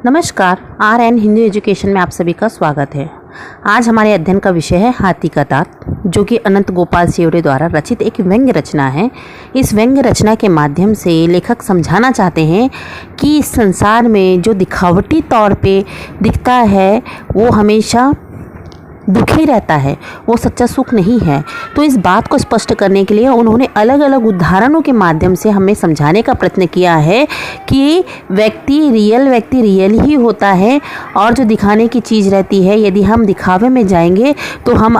नमस्कार, RN Hindi education में आप सभी का स्वागत है। आज हमारे अध्ययन का विषय है हाथी का दांत, जो कि अनंत गोपाल सेवड़े द्वारा रचित एक व्यंग्य रचना है। इस व्यंग्य रचना के माध्यम से लेखक समझाना चाहते हैं कि इस संसार में जो दिखावटी तौर पे दिखता है वो हमेशा दुखी रहता है, वो सच्चा सुख नहीं है। तो इस बात को स्पष्ट करने के लिए उन्होंने अलग अलग उदाहरणों के माध्यम से हमें समझाने का प्रयत्न किया है कि व्यक्ति रियल ही होता है और जो दिखाने की चीज़ रहती है, यदि हम दिखावे में जाएंगे तो हम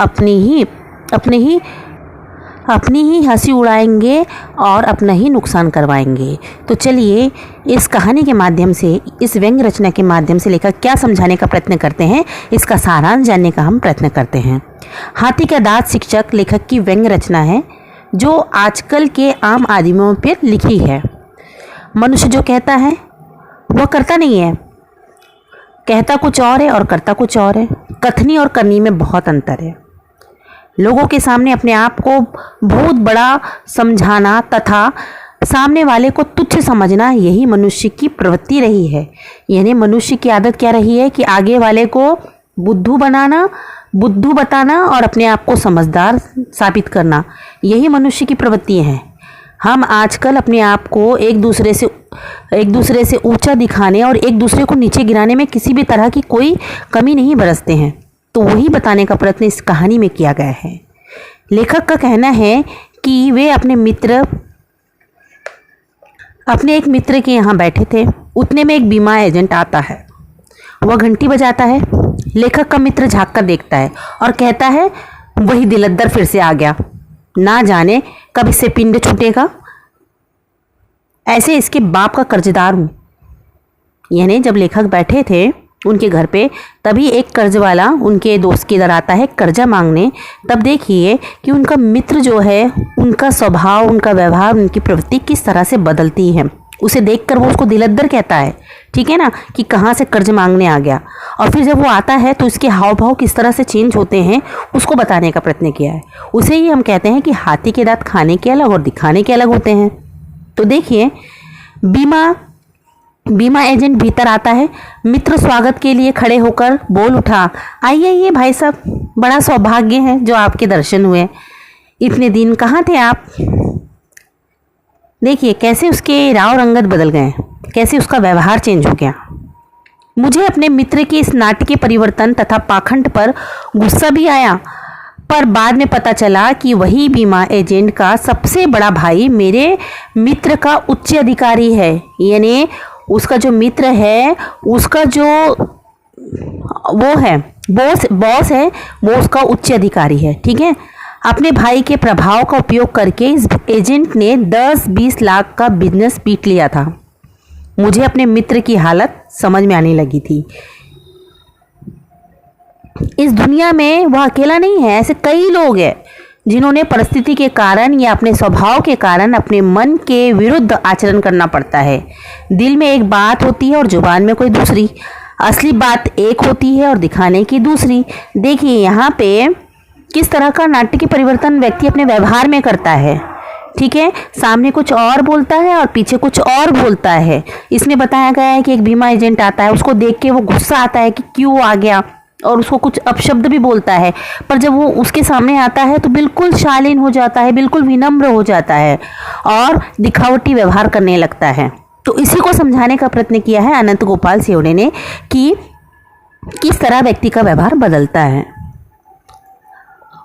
अपनी ही हंसी उड़ाएंगे और अपना ही नुकसान करवाएंगे। तो चलिए इस कहानी के माध्यम से, इस व्यंग्य रचना के माध्यम से लेखक क्या समझाने का प्रयत्न करते हैं, इसका सारांश जानने का हम प्रयत्न करते हैं। हाथी का दांत शीर्षक लेखक की व्यंग्य रचना है, जो आजकल के आम आदमियों पर लिखी है। मनुष्य जो कहता है वह करता नहीं है, कहता कुछ और है और करता कुछ और है। कथनी और करनी में बहुत अंतर है। लोगों के सामने अपने आप को बहुत बड़ा समझाना तथा सामने वाले को तुच्छ समझना, यही मनुष्य की प्रवृत्ति रही है। यानी मनुष्य की आदत क्या रही है कि आगे वाले को बुद्धू बताना और अपने आप को समझदार साबित करना, यही मनुष्य की प्रवृत्ति है। हम आजकल अपने आप को एक दूसरे से ऊंचा दिखाने और एक दूसरे को नीचे गिराने में किसी भी तरह की कोई कमी नहीं बरतते हैं। तो वही बताने का प्रयत्न इस कहानी में किया गया है। लेखक का कहना है कि वे अपने एक मित्र के यहाँ बैठे थे। उतने में एक बीमा एजेंट आता है। वह घंटी बजाता है। लेखक का मित्र झांक कर देखता है और कहता है, वही दिलद्दर फिर से आ गया, ना जाने कब इससे पिंड छूटेगा। ऐसे इसके बाप का कर्जदार हूँ। यानी जब लेखक बैठे थे उनके घर पे, तभी एक कर्ज वाला उनके दोस्त के इधर आता है कर्जा मांगने। तब देखिए कि उनका मित्र जो है, उनका स्वभाव, उनका व्यवहार, उनकी प्रवृत्ति किस तरह से बदलती है। उसे देखकर वो उसको दिलद्दर कहता है, ठीक है ना, कि कहाँ से कर्ज मांगने आ गया। और फिर जब वो आता है तो उसके हाव भाव किस तरह से चेंज होते हैं, उसको बताने का प्रयत्न किया है। उसे ही हम कहते हैं कि हाथी के दांत खाने के अलग और दिखाने के अलग होते हैं। तो देखिए, बीमा एजेंट भीतर आता है। मित्र स्वागत के लिए खड़े होकर बोल उठा, आइए भाई साहब, बड़ा सौभाग्य है जो आपके दर्शन हुए। इतने दिन कहाँ थे आप। देखिए कैसे उसके राव रंगत बदल गए, कैसे उसका व्यवहार चेंज हो गया। मुझे अपने मित्र के इस नाटकीय परिवर्तन तथा पाखंड पर गुस्सा भी आया, पर बाद में पता चला कि वही बीमा एजेंट का सबसे बड़ा भाई मेरे मित्र का उच्च अधिकारी है। यानी उसका जो मित्र है, उसका जो वो है बॉस है, वो उसका उच्च अधिकारी है, ठीक है। अपने भाई के प्रभाव का उपयोग करके इस एजेंट ने 10-20 लाख का बिजनेस पीट लिया था। मुझे अपने मित्र की हालत समझ में आने लगी थी। इस दुनिया में वह अकेला नहीं है, ऐसे कई लोग हैं जिन्होंने परिस्थिति के कारण या अपने स्वभाव के कारण अपने मन के विरुद्ध आचरण करना पड़ता है। दिल में एक बात होती है और जुबान में कोई दूसरी। असली बात एक होती है और दिखाने की दूसरी। देखिए यहाँ पे किस तरह का नाटकीय परिवर्तन व्यक्ति अपने व्यवहार में करता है, ठीक है। सामने कुछ और बोलता है और पीछे कुछ और बोलता है। इसमें बताया गया है कि एक बीमा एजेंट आता है, उसको देख के वो गुस्सा आता है कि क्यों आ गया, और उसको कुछ अपशब्द भी बोलता है। पर जब वो उसके सामने आता है तो बिल्कुल शालीन हो जाता है, बिल्कुल विनम्र हो जाता है और दिखावटी व्यवहार करने लगता है। तो इसी को समझाने का प्रयत्न किया है अनंत गोपाल सेवड़े ने कि किस तरह व्यक्ति का व्यवहार बदलता है।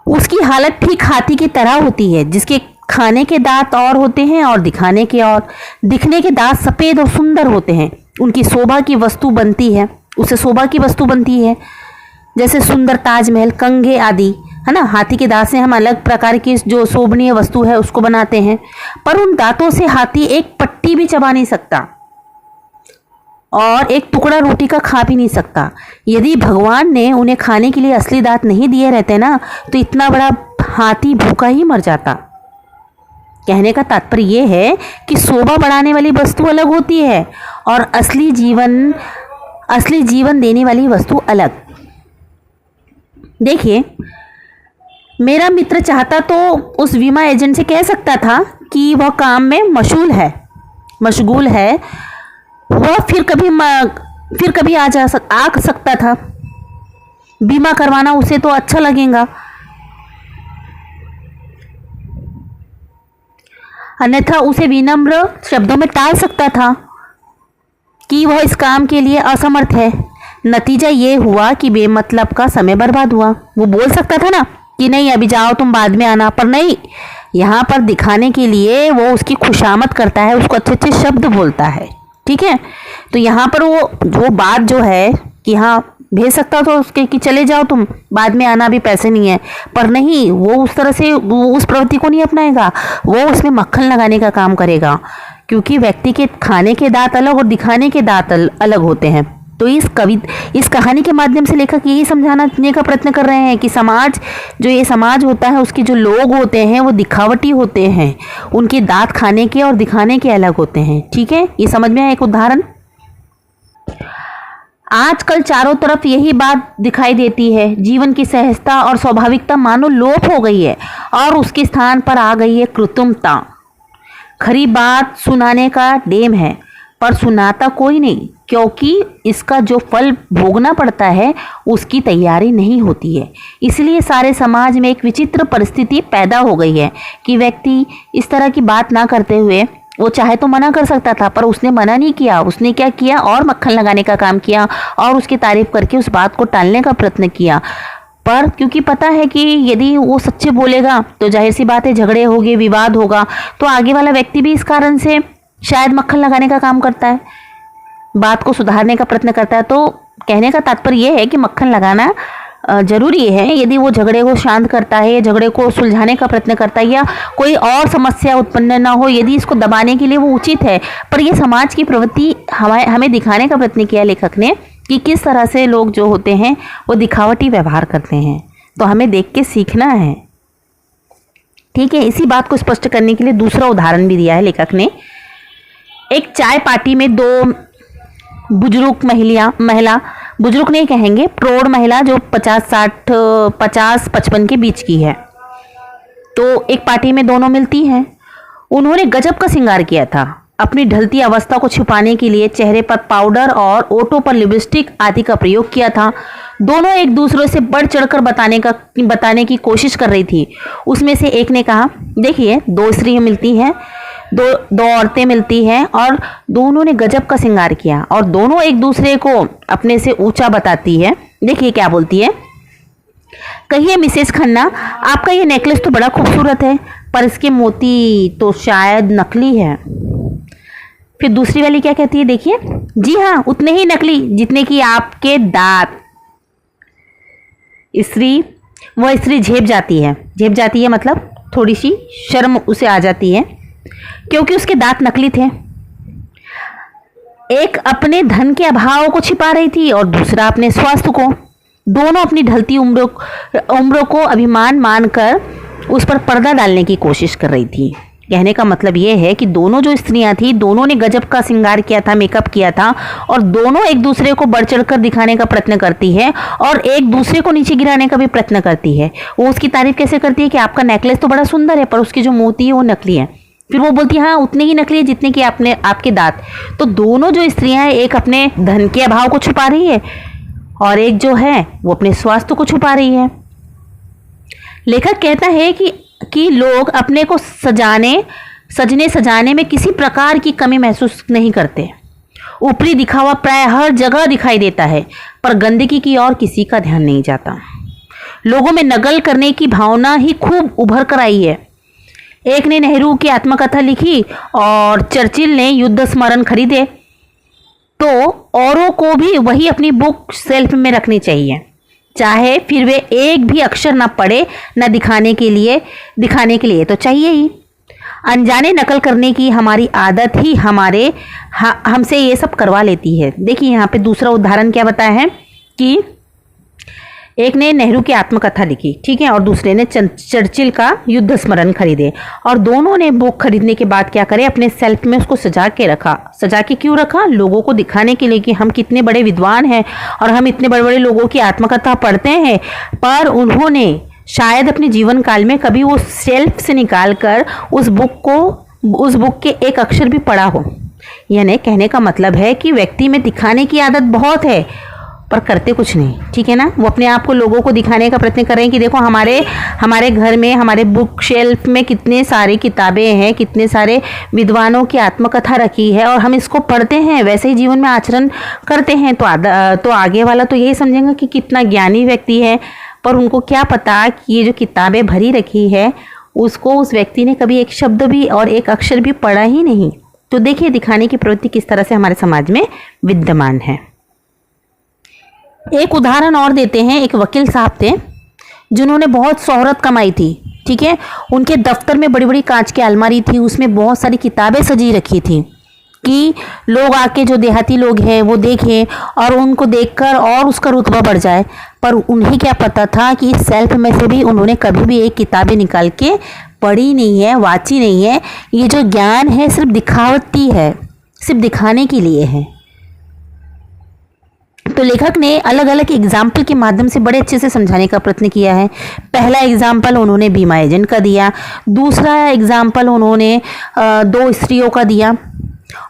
उसकी हालत ठीक हाथी की तरह होती है, जिसके खाने के दांत और होते हैं और दिखाने के और। दिखने के दांत सफ़ेद और सुंदर होते हैं, उनकी शोभा की वस्तु बनती है, उससे शोभा की वस्तु बनती है, जैसे सुंदर ताजमहल, कंघे आदि, है ना। हाथी के दांत से हम अलग प्रकार की जो शोभनीय वस्तु है उसको बनाते हैं, पर उन दांतों से हाथी एक पट्टी भी चबा नहीं सकता और एक टुकड़ा रोटी का खा भी नहीं सकता। यदि भगवान ने उन्हें खाने के लिए असली दांत नहीं दिए रहते ना, तो इतना बड़ा हाथी भूखा ही मर जाता। कहने का तात्पर्य यह है कि शोभा बढ़ाने वाली वस्तु अलग होती है और असली जीवन देने वाली वस्तु अलग। देखिए, मेरा मित्र चाहता तो उस बीमा एजेंट से कह सकता था कि वह काम में मशगूल है, वह फिर कभी फिर कभी आ सकता था। बीमा करवाना उसे तो अच्छा लगेगा, अन्यथा उसे विनम्र शब्दों में टाल सकता था कि वह इस काम के लिए असमर्थ है। नतीजा ये हुआ कि बेमतलब का समय बर्बाद हुआ। वो बोल सकता था ना कि नहीं अभी जाओ तुम बाद में आना, पर नहीं, यहाँ पर दिखाने के लिए वो उसकी खुशामद करता है, उसको अच्छे अच्छे शब्द बोलता है। ठीक है, तो यहाँ पर वो बात जो है कि हाँ भेज सकता तो उसके कि चले जाओ तुम बाद में आना, भी पैसे नहीं है, पर नहीं, वो उस तरह से वो उस प्रवृत्ति को नहीं अपनाएगा, वो उसमें मक्खन लगाने का काम करेगा। क्योंकि व्यक्ति के खाने के दांत अलग और दिखाने के दांत अलग होते हैं। तो इस कहानी के माध्यम से लेखक यही समझाने का प्रयत्न कर रहे हैं कि ये समाज होता है, उसके जो लोग होते हैं वो दिखावटी होते हैं, उनके दांत खाने के और दिखाने के अलग होते हैं। ठीक है, ये समझ में आया एक उदाहरण। आजकल चारों तरफ यही बात दिखाई देती है, जीवन की सहजता और स्वाभाविकता मानो लोप हो गई है और उसके स्थान पर आ गई है कृत्रिमता। खरी बात सुनाने का डेम है, पर सुनाता कोई नहीं, क्योंकि इसका जो फल भोगना पड़ता है उसकी तैयारी नहीं होती है। इसलिए सारे समाज में एक विचित्र परिस्थिति पैदा हो गई है कि व्यक्ति इस तरह की बात ना करते हुए, वो चाहे तो मना कर सकता था, पर उसने मना नहीं किया। उसने क्या किया, और मक्खन लगाने का काम किया और उसकी तारीफ करके उस बात को टालने का प्रयत्न किया। पर क्योंकि पता है कि यदि वो सच्चे बोलेगा तो जाहिर सी बात है झगड़े होंगे, विवाद होगा, तो आगे वाला व्यक्ति भी इस कारण से शायद मक्खन लगाने का काम करता है, बात को सुधारने का प्रयत्न करता है। तो कहने का तात्पर्य यह है कि मक्खन लगाना जरूरी है यदि वो झगड़े को शांत करता है, या झगड़े को सुलझाने का प्रयत्न करता है, या कोई और समस्या उत्पन्न ना हो, यदि इसको दबाने के लिए वो उचित है। पर यह समाज की प्रवृत्ति हमें दिखाने का प्रयत्न किया लेखक ने कि किस तरह से लोग जो होते हैं वो दिखावटी व्यवहार करते हैं, तो हमें देख के सीखना है। ठीक है, इसी बात को स्पष्ट करने के लिए दूसरा उदाहरण भी दिया है लेखक ने। एक चाय पार्टी में दो बुजुर्ग महिला बुजुर्ग नहीं कहेंगे, प्रौढ़ महिला जो 50-55 के बीच की है, तो एक पार्टी में दोनों मिलती हैं। उन्होंने गजब का श्रृंगार किया था। अपनी ढलती अवस्था को छुपाने के लिए चेहरे पर पाउडर और ओठों पर लिपस्टिक आदि का प्रयोग किया था। दोनों एक दूसरे से बढ़ चढ़कर बताने की कोशिश कर रही थी। उसमें से एक ने कहा, देखिए दो स्त्रियां मिलती हैं, दो औरतें मिलती हैं और दोनों ने गजब का श्रृंगार किया और दोनों एक दूसरे को अपने से ऊंचा बताती है। देखिए क्या बोलती है, कहिए मिसेस खन्ना, आपका ये नेकलेस तो बड़ा खूबसूरत है, पर इसके मोती तो शायद नकली है। फिर दूसरी वाली क्या कहती है, देखिए, जी हाँ उतने ही नकली जितने कि आपके दांत। वह स्त्री झेप जाती है मतलब थोड़ी सी शर्म उसे आ जाती है, क्योंकि उसके दांत नकली थे। एक अपने धन के अभाव को छिपा रही थी और दूसरा अपने स्वास्थ्य को। दोनों अपनी ढलती उम्रों को अभिमान मानकर उस पर पर्दा डालने की कोशिश कर रही थी। कहने का मतलब यह है कि दोनों जो स्त्रियां थी, दोनों ने गजब का श्रृंगार किया था, मेकअप किया था, और दोनों एक दूसरे को बढ़ चढ़कर दिखाने का प्रयत्न करती है और एक दूसरे को नीचे गिराने का भी प्रयत्न करती है। वो उसकी तारीफ कैसे करती है कि आपका नेकलेस तो बड़ा सुंदर है, पर उसकी जो मोती है वो नकली है। फिर वो बोलती है, हाँ उतने ही नकली है जितने कि आपके दांत। तो दोनों जो स्त्रियां हैं, एक अपने धन के अभाव को छुपा रही है और एक जो है वो अपने स्वास्थ्य को छुपा रही है। लेखक कहता है कि लोग अपने को सजने सजाने में किसी प्रकार की कमी महसूस नहीं करते। ऊपरी दिखावा प्राय हर जगह दिखाई देता है, पर गंदगी की ओर किसी का ध्यान नहीं जाता। लोगों में नकल करने की भावना ही खूब उभर कर आई है। एक ने नेहरू की आत्मकथा लिखी और चर्चिल ने युद्ध स्मरण खरीदे, तो औरों को भी वही अपनी बुक सेल्फ में रखनी चाहिए, चाहे फिर वे एक भी अक्षर ना पढ़े, न दिखाने के लिए तो चाहिए ही। अनजाने नकल करने की हमारी आदत ही हमसे ये सब करवा लेती है। देखिए यहाँ पे दूसरा उदाहरण क्या बताया है कि एक ने नेहरू की आत्मकथा लिखी, ठीक है, और दूसरे ने चर्चिल का युद्ध स्मरण खरीदे, और दोनों ने बुक खरीदने के बाद क्या करे, अपने सेल्फ में उसको सजा के रखा। सजा के क्यों रखा? लोगों को दिखाने के लिए कि हम कितने बड़े विद्वान हैं और हम इतने बड़े बड़े लोगों की आत्मकथा पढ़ते हैं। पर उन्होंने शायद अपने जीवन काल में कभी वो सेल्फ से निकाल कर उस बुक के एक अक्षर भी पढ़ा हो। यानी कहने का मतलब है कि व्यक्ति में दिखाने की आदत बहुत है पर करते कुछ नहीं, ठीक है ना। वो अपने आप को लोगों को दिखाने का प्रयत्न कर रहे हैं कि देखो हमारे घर में, हमारे बुक शेल्फ में कितने सारी किताबें हैं, कितने सारे विद्वानों की आत्मकथा रखी है और हम इसको पढ़ते हैं, वैसे ही जीवन में आचरण करते हैं तो आगे वाला तो यही समझेंगे कि कितना ज्ञानी व्यक्ति है। पर उनको क्या पता कि ये जो किताबें भरी रखी है उसको उस व्यक्ति ने कभी एक शब्द भी और एक अक्षर भी पढ़ा ही नहीं। तो देखिए दिखाने की प्रवृत्ति किस तरह से हमारे समाज में विद्यमान है। एक उदाहरण और देते हैं। एक वकील साहब थे जिन्होंने बहुत शोहरत कमाई थी, ठीक है। उनके दफ्तर में बड़ी बड़ी कांच की अलमारी थी, उसमें बहुत सारी किताबें सजी रखी थी कि लोग आके, जो देहाती लोग हैं वो देखें और उनको देखकर और उसका रुतबा बढ़ जाए। पर उन्हें क्या पता था कि इस सेल्फ में से भी उन्होंने कभी भी एक किताबें निकाल के पढ़ी नहीं है, वाची नहीं है। ये जो ज्ञान है सिर्फ दिखावटी है, सिर्फ दिखाने के लिए है। तो लेखक ने अलग अलग एग्जाम्पल के माध्यम से बड़े अच्छे से समझाने का प्रयत्न किया है। पहला एग्जाम्पल उन्होंने बीमा एजेंट का दिया, दूसरा एग्जाम्पल उन्होंने 2 स्त्रियों का दिया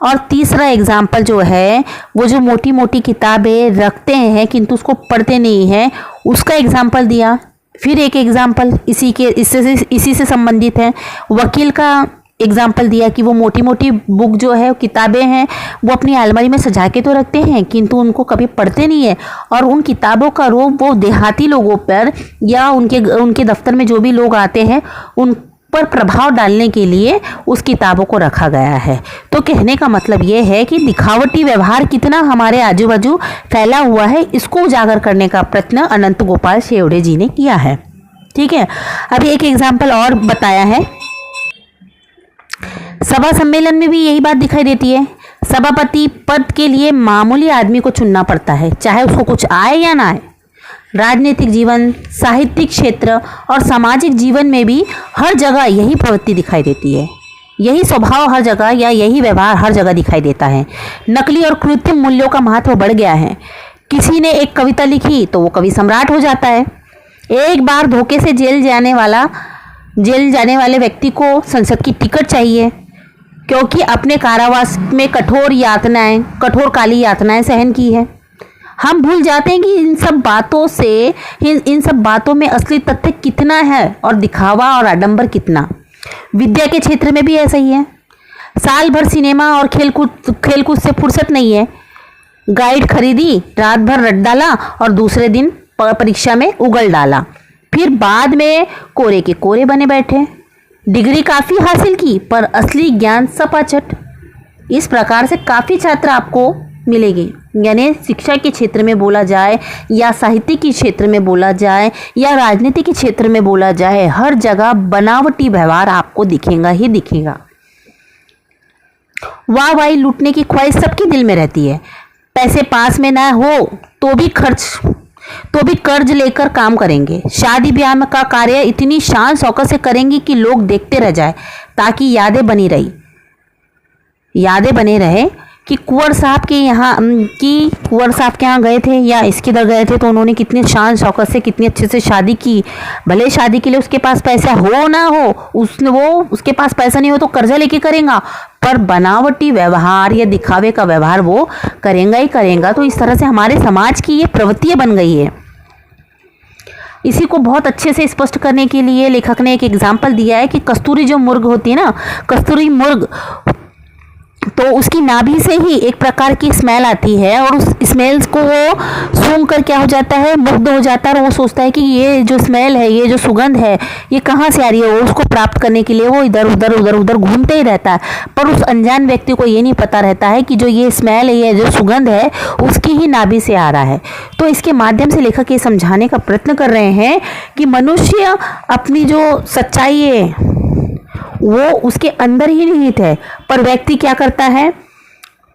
और तीसरा एग्जाम्पल जो है वो जो मोटी मोटी किताबें रखते हैं किंतु उसको पढ़ते नहीं हैं उसका एग्जाम्पल दिया। फिर एक एग्जाम्पल इसी से संबंधित है, वकील का एग्जाम्पल दिया कि वो मोटी मोटी बुक जो है, किताबें हैं, वो अपनी अलमारी में सजा के तो रखते हैं किंतु उनको कभी पढ़ते नहीं है और उन किताबों का रोब वो देहाती लोगों पर या उनके दफ्तर में जो भी लोग आते हैं उन पर प्रभाव डालने के लिए उस किताबों को रखा गया है। तो कहने का मतलब ये है कि दिखावटी व्यवहार कितना हमारे आजू बाजू फैला हुआ है, इसको उजागर करने का प्रयत्न अनंत गोपाल शेवड़े जी ने किया है, ठीक है। अभी एक एग्जाम्पल और बताया है। सभा सम्मेलन में भी यही बात दिखाई देती है। सभापति पद के लिए मामूली आदमी को चुनना पड़ता है, चाहे उसको कुछ आए या ना आए। राजनीतिक जीवन, साहित्यिक क्षेत्र और सामाजिक जीवन में भी हर जगह यही प्रवृत्ति दिखाई देती है। यही स्वभाव हर जगह या यही व्यवहार हर जगह दिखाई देता है। नकली और कृत्रिम मूल्यों का महत्व बढ़ गया है। किसी ने एक कविता लिखी तो वो कवि सम्राट हो जाता है। एक बार धोखे से जेल जाने वाले व्यक्ति को संसद की टिकट चाहिए क्योंकि अपने कारावास में कठोर काली यातनाएं सहन की है। हम भूल जाते हैं कि इन सब बातों में असली तथ्य कितना है और दिखावा और आडंबर कितना। विद्या के क्षेत्र में भी ऐसा ही है। साल भर सिनेमा और खेलकूद से फुर्सत नहीं है। गाइड खरीदी, रात भर रट डाला और दूसरे दिन परीक्षा में उगल डाला, फिर बाद में कोरे के कोरे बने बैठे। डिग्री काफ़ी हासिल की पर असली ज्ञान सपाचट। इस प्रकार से काफ़ी छात्र आपको मिलेंगे। यानी शिक्षा के क्षेत्र में बोला जाए या साहित्य के क्षेत्र में बोला जाए या राजनीति के क्षेत्र में बोला जाए, हर जगह बनावटी व्यवहार आपको दिखेगा ही दिखेगा। वाहवाही लूटने की ख्वाहिश सबके दिल में रहती है। पैसे पास में ना हो तो भी कर्ज लेकर काम करेंगे। शादी ब्याह का कार्य इतनी शान शौकत से करेंगे कि लोग देखते रह जाए, ताकि यादें बनी रहे कि कुंवर साहब के यहाँ गए थे या इसके इधर गए थे तो उन्होंने कितनी शान शौकत से कितनी अच्छे से शादी की। भले शादी के लिए उसके पास पैसा हो ना हो, उसके पास पैसा नहीं हो तो कर्जा लेके करेगा, पर बनावटी व्यवहार या दिखावे का व्यवहार वो करेगा ही करेगा। तो इस तरह से हमारे समाज की ये प्रवृत्तियां बन गई है। इसी को बहुत अच्छे से स्पष्ट करने के लिए लेखक ने एक एग्जाम्पल दिया है कि कस्तूरी जो मुर्ग होती है ना, कस्तूरी मुर्ग, तो उसकी नाभि से ही एक प्रकार की स्मेल आती है और उस स्मेल को वो सूंघ कर क्या हो जाता है, मुग्ध हो जाता है और वो सोचता है कि ये जो स्मेल है, ये जो सुगंध है, ये कहाँ से आ रही है। वो उसको प्राप्त करने के लिए वो इधर उधर घूमते ही रहता है, पर उस अनजान व्यक्ति को ये नहीं पता रहता है कि जो ये स्मेल है, ये जो सुगंध है, उसकी ही नाभि से आ रहा है। तो इसके माध्यम से लेखक ये समझाने का प्रयत्न कर रहे हैं कि मनुष्य अपनी जो सच्चाई है वो उसके अंदर ही निहित है, पर व्यक्ति क्या करता है,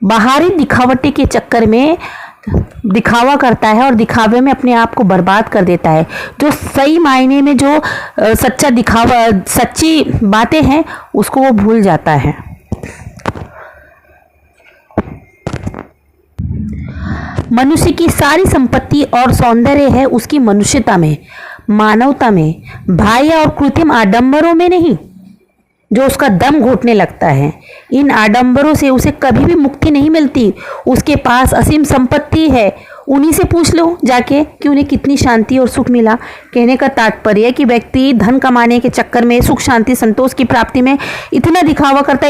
बाहरी दिखावटी के चक्कर में दिखावा करता है और दिखावे में अपने आप को बर्बाद कर देता है। जो सही मायने में जो सच्ची बातें हैं उसको वो भूल जाता है। मनुष्य की सारी संपत्ति और सौंदर्य है उसकी मनुष्यता में, मानवता में, बाह्य और कृत्रिम आडंबरों में नहीं। जो उसका दम घोटने लगता है। इन आडंबरों से उसे कभी भी मुक्ति नहीं मिलती। उसके पास असीम संपत्ति है, उन्हीं से पूछ लो जाके कि उन्हें कितनी शांति और सुख मिला। कहने का तात्पर्य है कि व्यक्ति धन कमाने के चक्कर में, सुख शांति संतोष की प्राप्ति में इतना दिखावा करता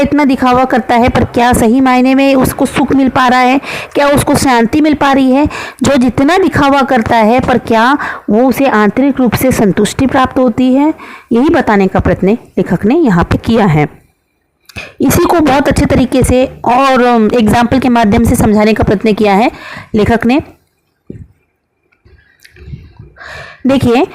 है, पर क्या सही मायने में उसको सुख मिल पा रहा है? क्या उसको शांति मिल पा रही है? जो जितना दिखावा करता है, पर क्या वो उसे आंतरिक रूप से संतुष्टि प्राप्त होती है? यही बताने का प्रयत्न लेखक ने यहाँ पे किया है। इसी को बहुत अच्छे तरीके से और एग्जाम्पल के माध्यम से समझाने का प्रयत्न किया है लेखक ने। देखिए,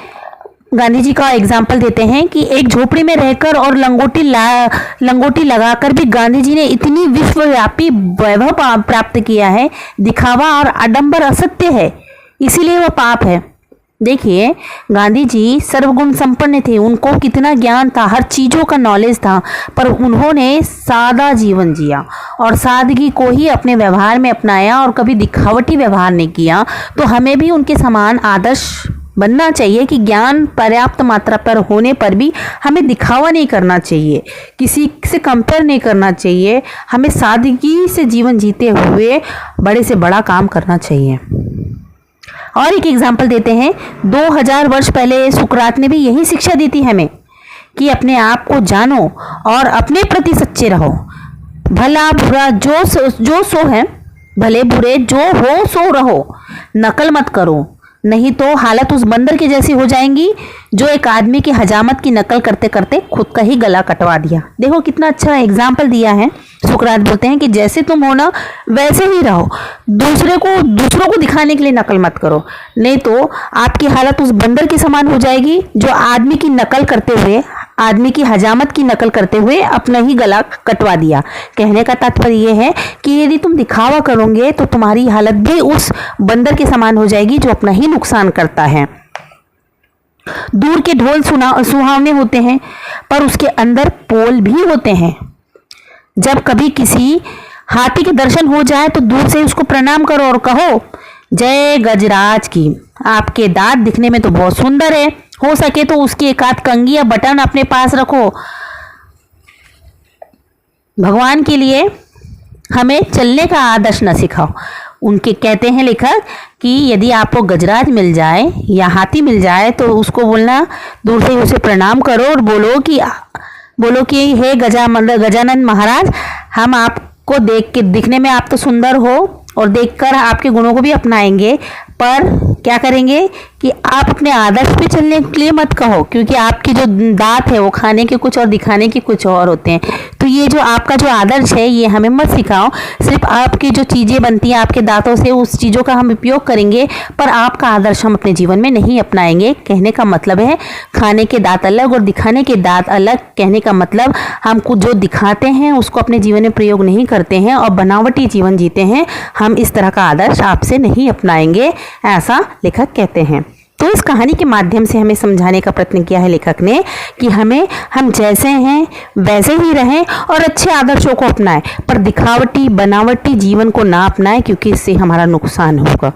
गांधी जी का एग्जाम्पल देते हैं कि एक झोपड़ी में रहकर और लंगोटी लगाकर भी गांधी जी ने इतनी विश्वव्यापी वैभव प्राप्त किया है। दिखावा और आडंबर असत्य है, इसीलिए वह पाप है। देखिए, गांधी जी सर्वगुण संपन्न थे, उनको कितना ज्ञान था, हर चीज़ों का नॉलेज था, पर उन्होंने सादा जीवन जिया और सादगी को ही अपने व्यवहार में अपनाया और कभी दिखावटी व्यवहार नहीं किया। तो हमें भी उनके समान आदर्श बनना चाहिए कि ज्ञान पर्याप्त मात्रा पर होने पर भी हमें दिखावा नहीं करना चाहिए, किसी से कंपेयर नहीं करना चाहिए। हमें सादगी से जीवन जीते हुए बड़े से बड़ा काम करना चाहिए। और एक एग्जाम्पल देते हैं, 2000 वर्ष पहले सुकरात ने भी यही शिक्षा दी थी हमें कि अपने आप को जानो और अपने प्रति सच्चे रहो। भला बुरा जो सो है, भले बुरे जो हो सो रहो, नकल मत करो, नहीं तो हालत उस बंदर की जैसी हो जाएंगी जो एक आदमी की हजामत की नकल करते करते खुद का ही गला कटवा दिया। देखो कितना अच्छा एग्जाम्पल दिया है। सुकरात बोलते हैं कि जैसे तुम हो ना वैसे ही रहो, दूसरों को दिखाने के लिए नकल मत करो, नहीं तो आपकी हालत उस बंदर के समान हो जाएगी जो आदमी की हजामत की नकल करते हुए अपना ही गला कटवा दिया। कहने का तात्पर्य यह है कि यदि तुम दिखावा करोगे तो तुम्हारी हालत भी उस बंदर के समान हो जाएगी जो अपना ही नुकसान करता है। दूर के ढोल सुहावने होते हैं, पर उसके अंदर पोल भी होते हैं। जब कभी किसी हाथी के दर्शन हो जाए तो दूर से उसको प्रणाम करो और कहो, जय गजराज की। आपके दांत दिखने में तो बहुत सुंदर है, हो सके तो उसकी एक आध कंघी या बटन अपने पास रखो। भगवान के लिए हमें चलने का आदर्श न सिखाओ। उनके कहते हैं लेखक कि यदि आपको गजराज मिल जाए या हाथी मिल जाए तो उसको बोलना, दूर से उसे प्रणाम करो और बोलो कि हे गजानन महाराज, हम आपको दिखने में आप तो सुंदर हो और देखकर आपके गुणों को भी अपनाएंगे, पर क्या करेंगे कि आप अपने आदर्श पे चलने के लिए मत कहो, क्योंकि आपकी जो दांत है वो खाने के कुछ और दिखाने के कुछ और होते हैं। तो ये जो आपका जो आदर्श है ये हमें मत सिखाओ। सिर्फ आपकी जो चीज़ें बनती हैं आपके दांतों से, उस चीज़ों का हम उपयोग करेंगे, पर आपका आदर्श हम अपने जीवन में नहीं अपनाएंगे। कहने का मतलब है खाने के दांत अलग और दिखाने के दांत अलग। कहने का मतलब हम कुछ जो दिखाते हैं उसको अपने जीवन में प्रयोग नहीं करते हैं और बनावटी जीवन जीते हैं। हम इस तरह का आदर्श आपसे नहीं अपनाएंगे, ऐसा लेखक कहते हैं। तो इस कहानी के माध्यम से हमें समझाने का प्रयत्न किया है लेखक ने कि हम जैसे हैं वैसे ही रहें और अच्छे आदर्शों को अपनाएं, पर दिखावटी बनावटी जीवन को ना अपनाएं, क्योंकि इससे हमारा नुकसान होगा।